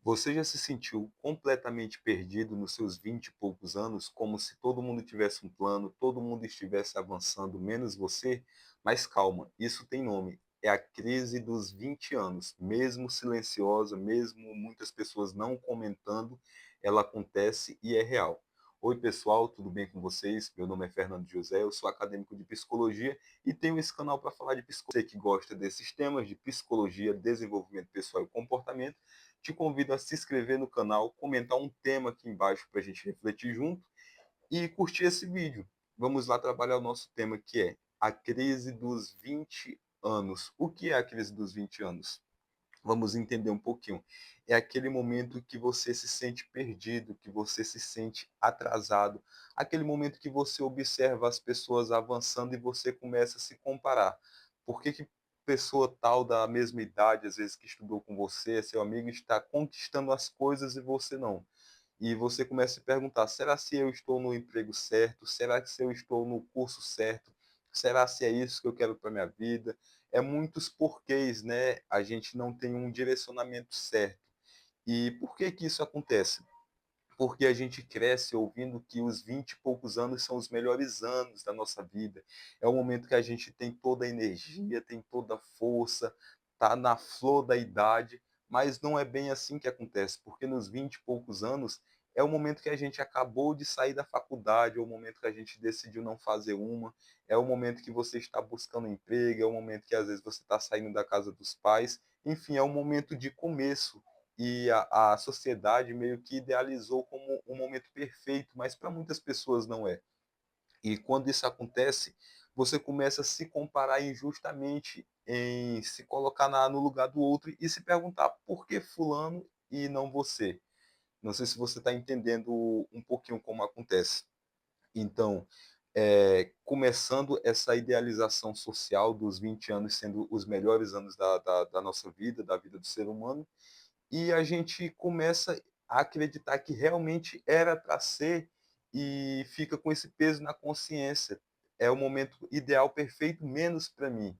Você já se sentiu completamente perdido nos seus 20 e poucos anos, como se todo mundo tivesse um plano, todo mundo estivesse avançando, menos você? Mas calma, isso tem nome. É a crise dos 20 anos. Mesmo silenciosa, mesmo muitas pessoas não comentando, ela acontece e é real. Oi, pessoal, tudo bem com vocês? Meu nome é Fernando José, eu sou acadêmico de psicologia e tenho esse canal para falar de psicologia. Você que gosta desses temas de psicologia, desenvolvimento pessoal e comportamento, te convido a se inscrever no canal, comentar um tema aqui embaixo para a gente refletir junto e curtir esse vídeo. Vamos lá trabalhar o nosso tema, que é a crise dos 20 anos. O que é a crise dos 20 anos? Vamos entender um pouquinho. É aquele momento que você se sente perdido, que você se sente atrasado, aquele momento que você observa as pessoas avançando e você começa a se comparar. Por que que pessoa tal da mesma idade, às vezes que estudou com você, é seu amigo, está conquistando as coisas e você não? E você começa a se perguntar: será se eu estou no emprego certo? Será que se eu estou no curso certo? Será se é isso que eu quero para minha vida? É muitos porquês, né? A gente não tem um direcionamento certo. E por que que isso acontece? Porque a gente cresce ouvindo que os 20 e poucos anos são os melhores anos da nossa vida. É o momento que a gente tem toda a energia, tem toda a força, tá na flor da idade, mas não é bem assim que acontece, porque nos 20 e poucos anos é o momento que a gente acabou de sair da faculdade, é o momento que a gente decidiu não fazer uma, é o momento que você está buscando emprego, é o momento que às vezes você está saindo da casa dos pais, enfim, é um momento de começo e a sociedade meio que idealizou como um momento perfeito, mas para muitas pessoas não é. E quando isso acontece, você começa a se comparar injustamente, em se colocar no lugar do outro e se perguntar por que fulano e não você. Não sei se você está entendendo um pouquinho como acontece. Então, começando essa idealização social dos 20 anos sendo os melhores anos da nossa vida, da vida do ser humano, e a gente começa a acreditar que realmente era para ser e fica com esse peso na consciência. É o momento ideal, perfeito, menos para mim.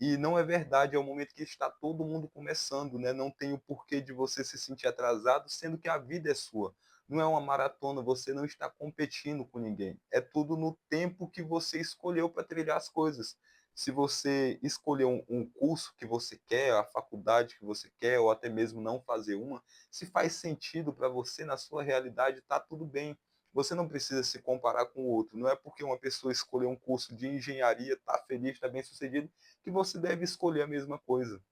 E não é verdade, é o momento que está todo mundo começando, né? Não tem o porquê de você se sentir atrasado, sendo que a vida é sua. Não é uma maratona, você não está competindo com ninguém. É tudo no tempo que você escolheu para trilhar as coisas. Se você escolher um curso que você quer, a faculdade que você quer, ou até mesmo não fazer uma, se faz sentido para você na sua realidade, está tudo bem. Você não precisa se comparar com o outro. Não é porque uma pessoa escolheu um curso de engenharia, está feliz, está bem sucedido, que você deve escolher a mesma coisa.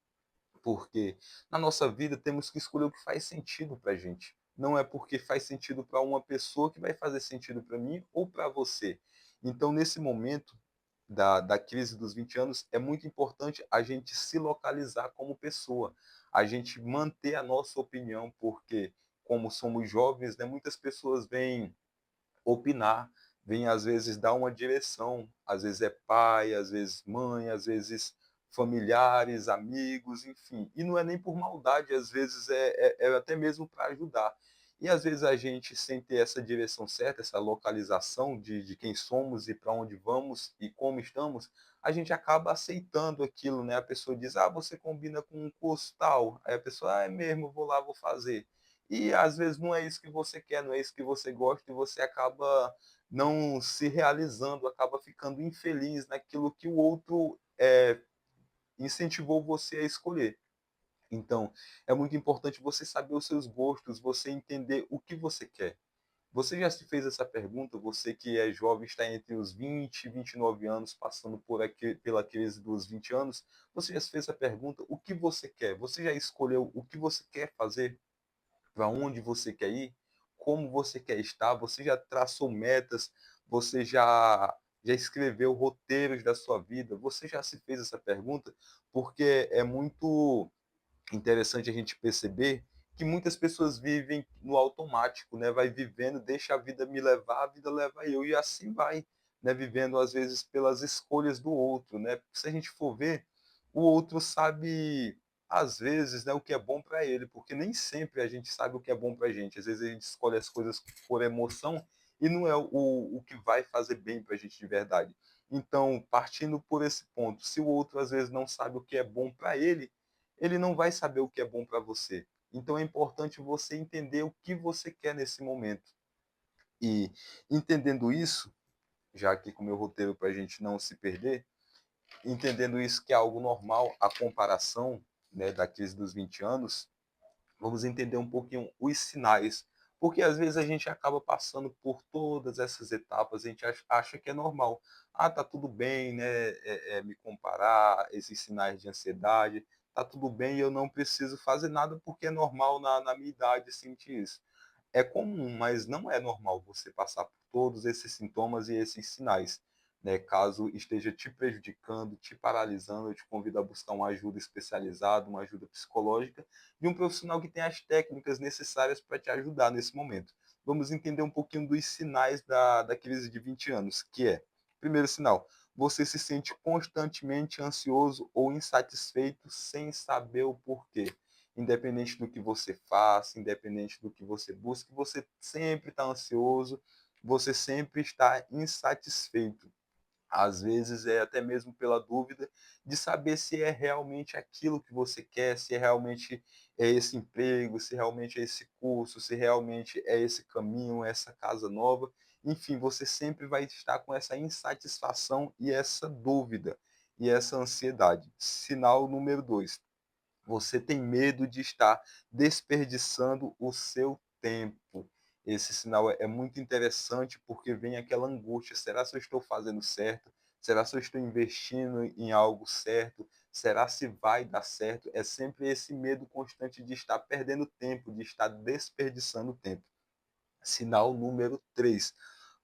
Porque na nossa vida temos que escolher o que faz sentido para a gente. Não é porque faz sentido para uma pessoa que vai fazer sentido para mim ou para você. Então, nesse momento da crise dos 20 anos, é muito importante a gente se localizar como pessoa, a gente manter a nossa opinião, porque, como somos jovens, né, muitas pessoas vêm opinar, vem às vezes dar uma direção, às vezes é pai, às vezes mãe, às vezes familiares, amigos, enfim. E não é nem por maldade, às vezes é até mesmo para ajudar. E às vezes a gente, sem ter essa direção certa, essa localização de quem somos e para onde vamos e como estamos, a gente acaba aceitando aquilo, né? A pessoa diz, ah, você combina com um curso tal. Aí a pessoa, ah, é mesmo, vou lá, vou fazer. E às vezes não é isso que você quer, não é isso que você gosta, e você acaba não se realizando, acaba ficando infeliz naquilo que o outro incentivou você a escolher. Então, é muito importante você saber os seus gostos, você entender o que você quer. Você já se fez essa pergunta? Você que é jovem, está entre os 20 e 29 anos, passando pela crise dos 20 anos, você já se fez essa pergunta? O que você quer? Você já escolheu o que você quer fazer? Para onde você quer ir, como você quer estar, você já traçou metas, você já escreveu roteiros da sua vida, você já se fez essa pergunta? Porque é muito interessante a gente perceber que muitas pessoas vivem no automático, né? Vai vivendo, deixa a vida me levar, a vida leva eu, e assim vai, né? Vivendo às vezes pelas escolhas do outro, né? Se a gente for ver, o outro sabe às vezes, né, o que é bom para ele, porque nem sempre a gente sabe o que é bom para a gente. Às vezes a gente escolhe as coisas por emoção e não é o que vai fazer bem para a gente de verdade. Então, partindo por esse ponto, se o outro às vezes não sabe o que é bom para ele, ele não vai saber o que é bom para você. Então é importante você entender o que você quer nesse momento. E entendendo isso, já aqui com o meu roteiro para a gente não se perder, entendendo isso que é algo normal, a comparação, né, da crise dos 20 anos, vamos entender um pouquinho os sinais. Porque às vezes a gente acaba passando por todas essas etapas, a gente acha que é normal. Ah, tá tudo bem, né? Me comparar, esses sinais de ansiedade, tá tudo bem, eu não preciso fazer nada porque é normal na minha idade sentir isso. É comum, mas não é normal você passar por todos esses sintomas e esses sinais. Né? Caso esteja te prejudicando, te paralisando, eu te convido a buscar uma ajuda especializada, uma ajuda psicológica, de um profissional que tem as técnicas necessárias para te ajudar nesse momento. Vamos entender um pouquinho dos sinais da crise de 20 anos, que é, primeiro sinal, você se sente constantemente ansioso ou insatisfeito sem saber o porquê. Independente do que você faça, independente do que você busque, você sempre está ansioso, você sempre está insatisfeito. Às vezes é até mesmo pela dúvida de saber se é realmente aquilo que você quer, se é realmente é esse emprego, se realmente é esse curso, se realmente é esse caminho, essa casa nova. Enfim, você sempre vai estar com essa insatisfação e essa dúvida e essa ansiedade. Sinal número 2, você tem medo de estar desperdiçando o seu tempo. Esse sinal é muito interessante porque vem aquela angústia: será se eu estou fazendo certo? Será se eu estou investindo em algo certo? Será se vai dar certo? É sempre esse medo constante de estar perdendo tempo, de estar desperdiçando tempo. Sinal número 3,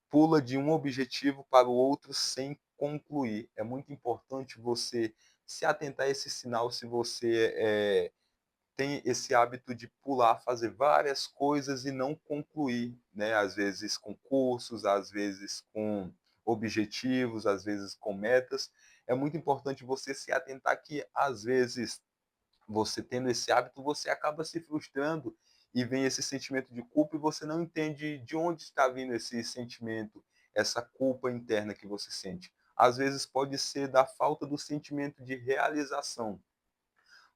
pula de um objetivo para o outro sem concluir. É muito importante você se atentar a esse sinal se você tem esse hábito de pular, fazer várias coisas e não concluir, né? Às vezes com cursos, às vezes com objetivos, às vezes com metas. É muito importante você se atentar que, às vezes, você tendo esse hábito, você acaba se frustrando e vem esse sentimento de culpa e você não entende de onde está vindo esse sentimento, essa culpa interna que você sente. Às vezes pode ser da falta do sentimento de realização.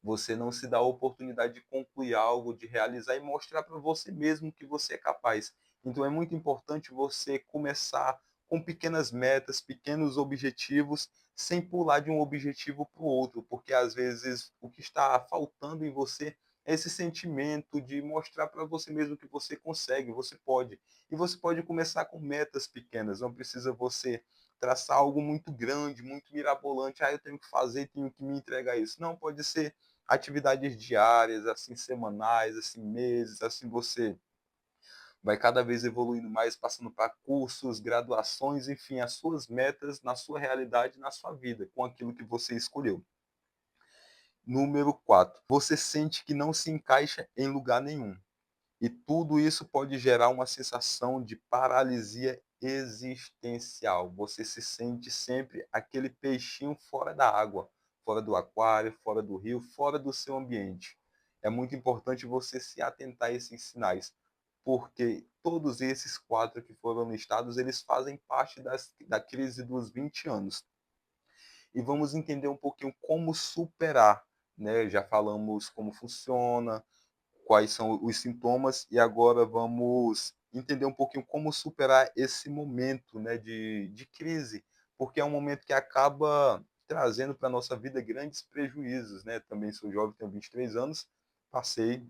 Você não se dá a oportunidade de concluir algo, de realizar e mostrar para você mesmo que você é capaz. Então é muito importante você começar com pequenas metas, pequenos objetivos, sem pular de um objetivo para o outro, porque às vezes o que está faltando em você é esse sentimento de mostrar para você mesmo que você consegue, você pode. E você pode começar com metas pequenas, não precisa você traçar algo muito grande, muito mirabolante. Ah, eu tenho que fazer, tenho que me entregar isso. Não, pode ser atividades diárias, assim, semanais, assim, meses, assim, você vai cada vez evoluindo mais, passando para cursos, graduações, enfim, as suas metas na sua realidade, na sua vida, com aquilo que você escolheu. Número 4, você sente que não se encaixa em lugar nenhum. E tudo isso pode gerar uma sensação de paralisia existencial. Você se sente sempre aquele peixinho fora da água, fora do aquário, fora do rio, fora do seu ambiente. É muito importante você se atentar a esses sinais, porque todos esses 4 que foram listados, eles fazem parte da crise dos 20 anos. E vamos entender um pouquinho como superar, né? Já falamos como funciona, quais são os sintomas e agora vamos entender um pouquinho como superar esse momento, né, de crise, porque é um momento que acaba trazendo para a nossa vida grandes prejuízos, né? Também sou jovem, tenho 23 anos, passei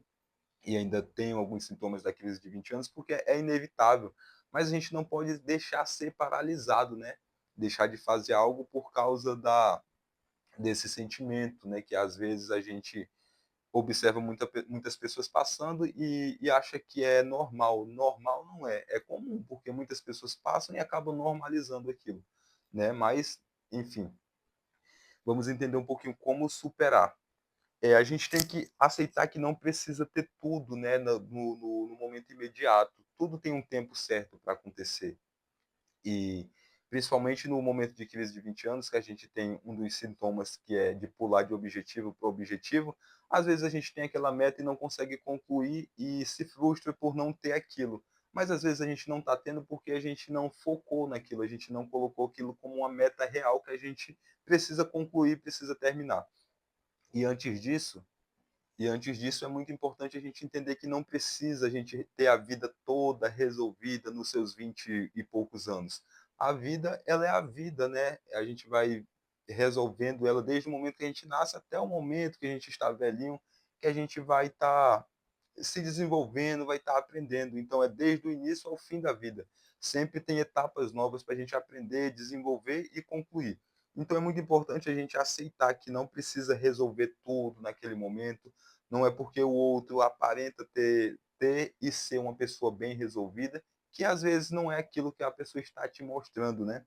e ainda tenho alguns sintomas da crise de 20 anos, porque é inevitável, mas a gente não pode deixar ser paralisado, né? Deixar de fazer algo por causa desse sentimento, né? Que às vezes a gente observa muitas pessoas passando e acha que é normal. Normal não é, é comum, porque muitas pessoas passam e acabam normalizando aquilo, né? Mas, enfim, vamos entender um pouquinho como superar. A gente tem que aceitar que não precisa ter tudo, né, no momento imediato. Tudo tem um tempo certo para acontecer. E principalmente no momento de crise de 20 anos, que a gente tem um dos sintomas que é de pular de objetivo para objetivo, às vezes a gente tem aquela meta e não consegue concluir e se frustra por não ter aquilo. Mas às vezes a gente não está tendo porque a gente não focou naquilo, a gente não colocou aquilo como uma meta real que a gente precisa concluir, precisa terminar. E antes disso, E antes disso é muito importante a gente entender que não precisa a gente ter a vida toda resolvida nos seus 20 e poucos anos. A vida, ela é a vida, né, a gente vai resolvendo ela desde o momento que a gente nasce até o momento que a gente está velhinho, que a gente vai estar se desenvolvendo, vai estar aprendendo. Então é desde o início ao fim da vida. Sempre tem etapas novas para a gente aprender, desenvolver e concluir. Então é muito importante a gente aceitar que não precisa resolver tudo naquele momento. Não é porque o outro aparenta ter e ser uma pessoa bem resolvida, que às vezes não é aquilo que a pessoa está te mostrando, né?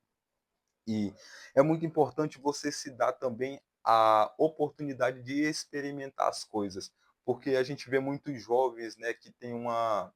E é muito importante você se dar também a oportunidade de experimentar as coisas, porque a gente vê muitos jovens, né, que tem uma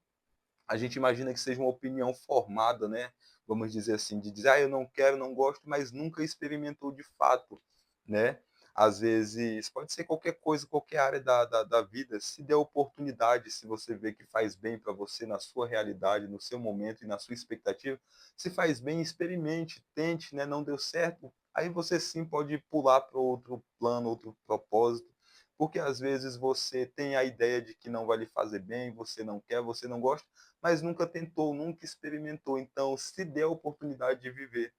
a gente imagina que seja uma opinião formada, né, vamos dizer assim, de dizer: "Ah, eu não quero, não gosto", mas nunca experimentou de fato, né. Às vezes pode ser qualquer coisa, qualquer área da vida, se der oportunidade, se você vê que faz bem para você na sua realidade, no seu momento e na sua expectativa, se faz bem, experimente, tente, né, não deu certo, aí você sim pode pular para outro plano, outro propósito, porque às vezes você tem a ideia de que não vai lhe fazer bem, você não quer, você não gosta, mas nunca tentou, nunca experimentou. Então, se der a oportunidade de viver,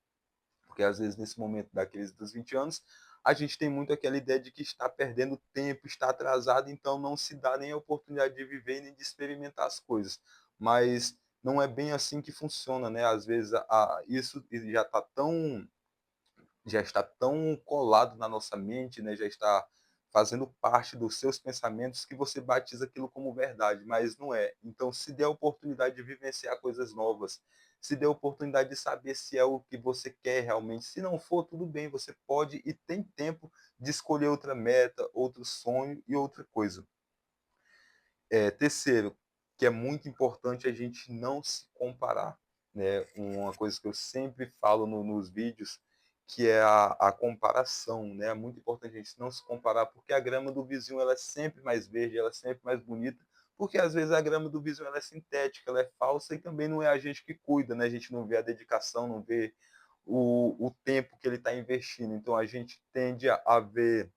porque às vezes nesse momento da crise dos 20 anos, a gente tem muito aquela ideia de que está perdendo tempo, está atrasado, então não se dá nem a oportunidade de viver nem de experimentar as coisas. Mas não é bem assim que funciona, né? Às vezes isso já está tão colado na nossa mente, né, já está fazendo parte dos seus pensamentos que você batiza aquilo como verdade, mas não é. Então, se der a oportunidade de vivenciar coisas novas, se der a oportunidade de saber se é o que você quer realmente, se não for, tudo bem, você pode e tem tempo de escolher outra meta, outro sonho e outra coisa. Terceiro, que é muito importante a gente não se comparar, né, uma coisa que eu sempre falo nos vídeos, que é a comparação, né, é muito importante a gente não se comparar, porque a grama do vizinho ela é sempre mais verde, ela é sempre mais bonita, porque às vezes a grama do vizinho ela é sintética, ela é falsa e também não é a gente que cuida, né, a gente não vê a dedicação, não vê o tempo que ele está investindo, então a gente tende a ver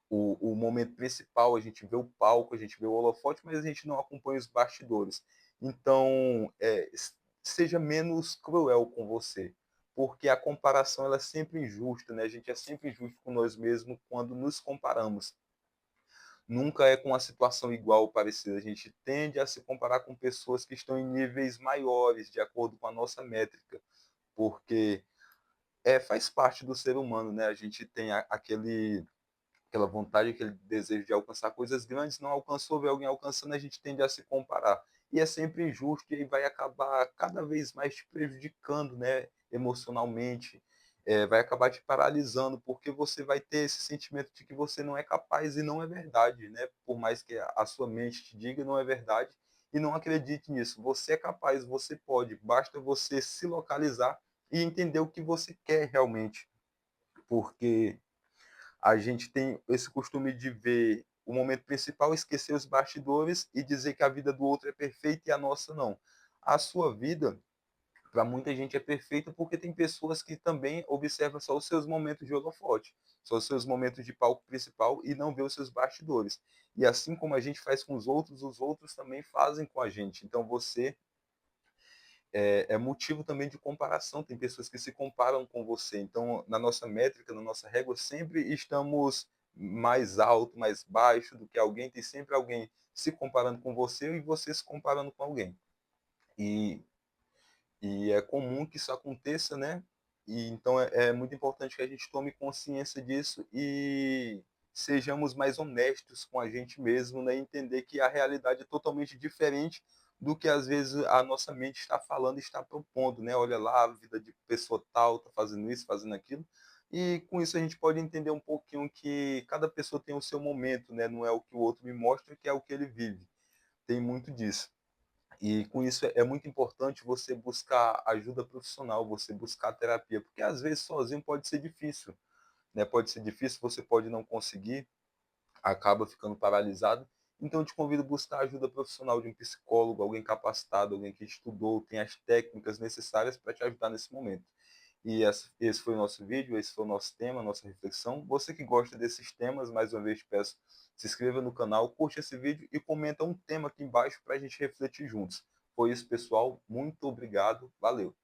o momento principal, a gente vê o palco, a gente vê o holofote, mas a gente não acompanha os bastidores. Então, seja menos cruel com você, porque a comparação ela é sempre injusta, né? A gente é sempre injusto com nós mesmos quando nos comparamos. Nunca é com uma situação igual ou parecida. A gente tende a se comparar com pessoas que estão em níveis maiores, de acordo com a nossa métrica, porque faz parte do ser humano, né? A gente tem aquela vontade, aquele desejo de alcançar coisas grandes, não alcançou, vê alguém alcançando, a gente tende a se comparar. E é sempre injusto e vai acabar cada vez mais te prejudicando, né, emocionalmente, vai acabar te paralisando, porque você vai ter esse sentimento de que você não é capaz e não é verdade, né? Por mais que a sua mente te diga, não é verdade. E não acredite nisso. Você é capaz, você pode, basta você se localizar e entender o que você quer realmente. Porque a gente tem esse costume de ver o momento principal, esquecer os bastidores e dizer que a vida do outro é perfeita e a nossa não. A sua vida, para muita gente, é perfeita porque tem pessoas que também observam só os seus momentos de holofote, só os seus momentos de palco principal e não vê os seus bastidores. E assim como a gente faz com os outros também fazem com a gente. Então você é motivo também de comparação. Tem pessoas que se comparam com você. Então, na nossa métrica, na nossa régua, sempre estamos mais alto, mais baixo do que alguém. Tem sempre alguém se comparando com você e você se comparando com alguém. E, e é comum que isso aconteça, né? E então é muito importante que a gente tome consciência disso e sejamos mais honestos com a gente mesmo, né? Entender que a realidade é totalmente diferente do que às vezes a nossa mente está falando e está propondo, né? Olha lá, a vida de pessoa tal está fazendo isso, fazendo aquilo. E com isso a gente pode entender um pouquinho que cada pessoa tem o seu momento, né? Não é o que o outro me mostra, que é o que ele vive. Tem muito disso. E com isso é muito importante você buscar ajuda profissional, você buscar terapia, porque às vezes sozinho pode ser difícil, né? Pode ser difícil, você pode não conseguir, acaba ficando paralisado. Então eu te convido a buscar ajuda profissional de um psicólogo, alguém capacitado, alguém que estudou, tem as técnicas necessárias para te ajudar nesse momento. E esse foi o nosso vídeo, esse foi o nosso tema, nossa reflexão. Você que gosta desses temas, mais uma vez te peço, se inscreva no canal, curte esse vídeo e comenta um tema aqui embaixo para a gente refletir juntos. Foi isso, pessoal. Muito obrigado. Valeu.